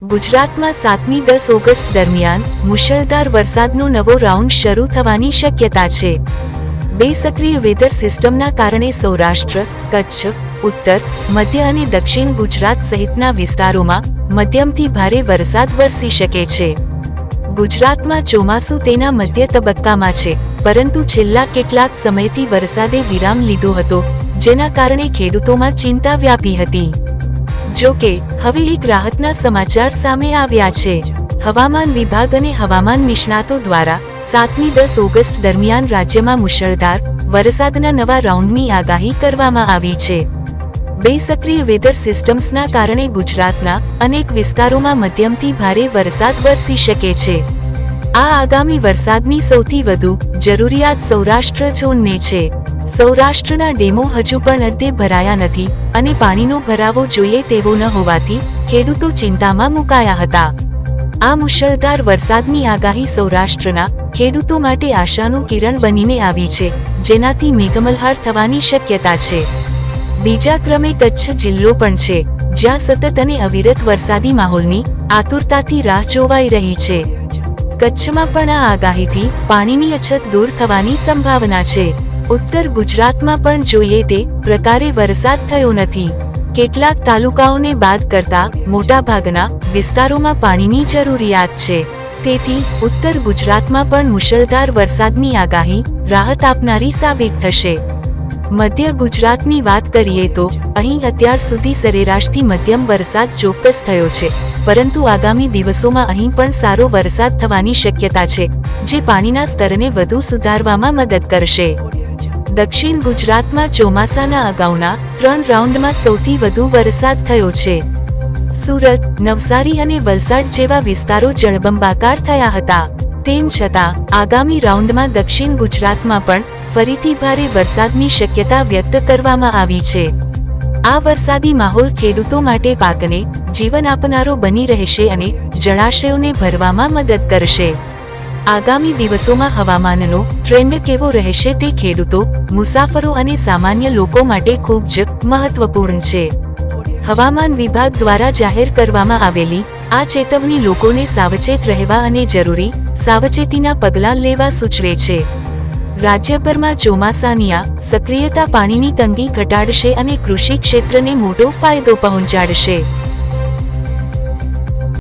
ગુજરાતમાં 7મી 10 ઓગસ્ટ દરમિયાન મુશળધાર વરસાદનો નવો રાઉન્ડ શરૂ થવાની શક્યતા છે। બે સક્રિય વેધર સિસ્ટમના કારણે સૌરાષ્ટ્ર, કચ્છ, ઉત્તર, મધ્ય અને દક્ષિણ ગુજરાત સહિતના વિસ્તારોમાં મધ્યમથી ભારે વરસાદ વરસી શકે છે। ગુજરાતમાં ચોમાસું તેના મધ્ય તબક્કામાં છે, પરંતુ છેલ્લા કેટલાક સમયથી વરસાદે વિરામ લીધો હતો, જેના કારણે ખેડૂતોમાં ચિંતા વ્યાપી હતી। જો કે હવે એક રાહતના સમાચાર સામે આવ્યા છે। હવામાન વિભાગ અને હવામાન નિષ્ણાતો દ્વારા 7મી 10 ઓગસ્ટ દરમિયાન રાજ્યમાં મુશળધાર વરસાદના નવા રાઉન્ડની આગાહી કરવામાં આવી છે। બે સક્રિય વેધર સિસ્ટમ્સના કારણે ગુજરાતના અનેક વિસ્તારોમાં મધ્યમથી ભારે વરસાદ વરસી શકે છે। આ આગામી વરસાદની સૌથી વધુ જરૂરિયાત સૌરાષ્ટ્ર ઝોનને છે। સૌરાષ્ટ્રના ડેમો હજુ પણ અડધે ભરાયા નથી અને પાણીનો ભરાવો જોઈએ તેવો ન હોવાથી ખેડૂતો ચિંતામાં મુકાયા હતા। આ મુશળધાર વરસાદની આગાહી સૌરાષ્ટ્રના ખેડૂતો માટે આશાનું કિરણ બનીને આવી છે, જેનાથી મેઘમલ્હાર થવાની શક્યતા છે। બીજા ક્રમે કચ્છ જિલ્લો પણ છે, જ્યાં સતત અને અવિરત વરસાદી માહોલની આતુરતાથી રાહ જોવાઈ રહી છે। કચ્છમાં પણ આ આગાહીથી પાણીની અછત દૂર થવાની સંભાવના છે। ઉત્તર ગુજરાતમાં પણ જોઈએ તે પ્રકારે વરસાદ થયો નથી। કેટલાક તાલુકાઓને બાદ કરતા મોટાભાગના વિસ્તારોમાં પાણીની જરૂરિયાત છે, તેથી ઉત્તર ગુજરાતમાં પણ મુશળધાર વરસાદની આગાહી રાહત આપનારી સાબિત થશે। મધ્ય ગુજરાતની વાત કરીએ તો અહીં અત્યાર સુધી સરેરાશથી મધ્યમ વરસાદ ચોક્કસ થયો છે, પરંતુ આગામી દિવસોમાં અહીં પણ સારો વરસાદ થવાની શક્યતા છે, જે પાણીના સ્તરને વધુ સુધારવામાં મદદ કરશે। દક્ષિણ ગુજરાતમાં ચોમાસાના અગાઉના 3 રાઉન્ડમાં સૌથી વધુ વરસાદ થયો છે। સુરત, નવસારી અને વલસાડ જેવા વિસ્તારો જળબંબાકાર થયા હતા। તેમ છતાં આગામી રાઉન્ડમાં દક્ષિણ ગુજરાતમાં પણ ફરીથી ભારે વરસાદની શક્યતા વ્યક્ત કરવામાં આવી છે। આ વરસાદી માહોલ ખેડૂતો માટે પાકને જીવન આપનારો બની રહેશે અને જળાશયોને ભરવામાં મદદ કરશે। આગામી દિવસોમાં હવામાનનો ટ્રેન્ડ કેવો રહેશે તે ખેડૂતો, મુસાફરો અને સામાન્ય લોકો માટે ખૂબ જ મહત્વપૂર્ણ છે। હવામાન વિભાગ દ્વારા જાહેર કરવામાં આવેલી આ ચેતવણી લોકોને સાવચેત રહેવા અને જરૂરી સાવચેતીના પગલાં લેવા સૂચવે છે। રાજ્યભરમાં ચોમાસાની આ સક્રિયતા પાણીની તંગી ઘટાડશે અને કૃષિ ક્ષેત્રને મોટો ફાયદો પહોંચાડશે।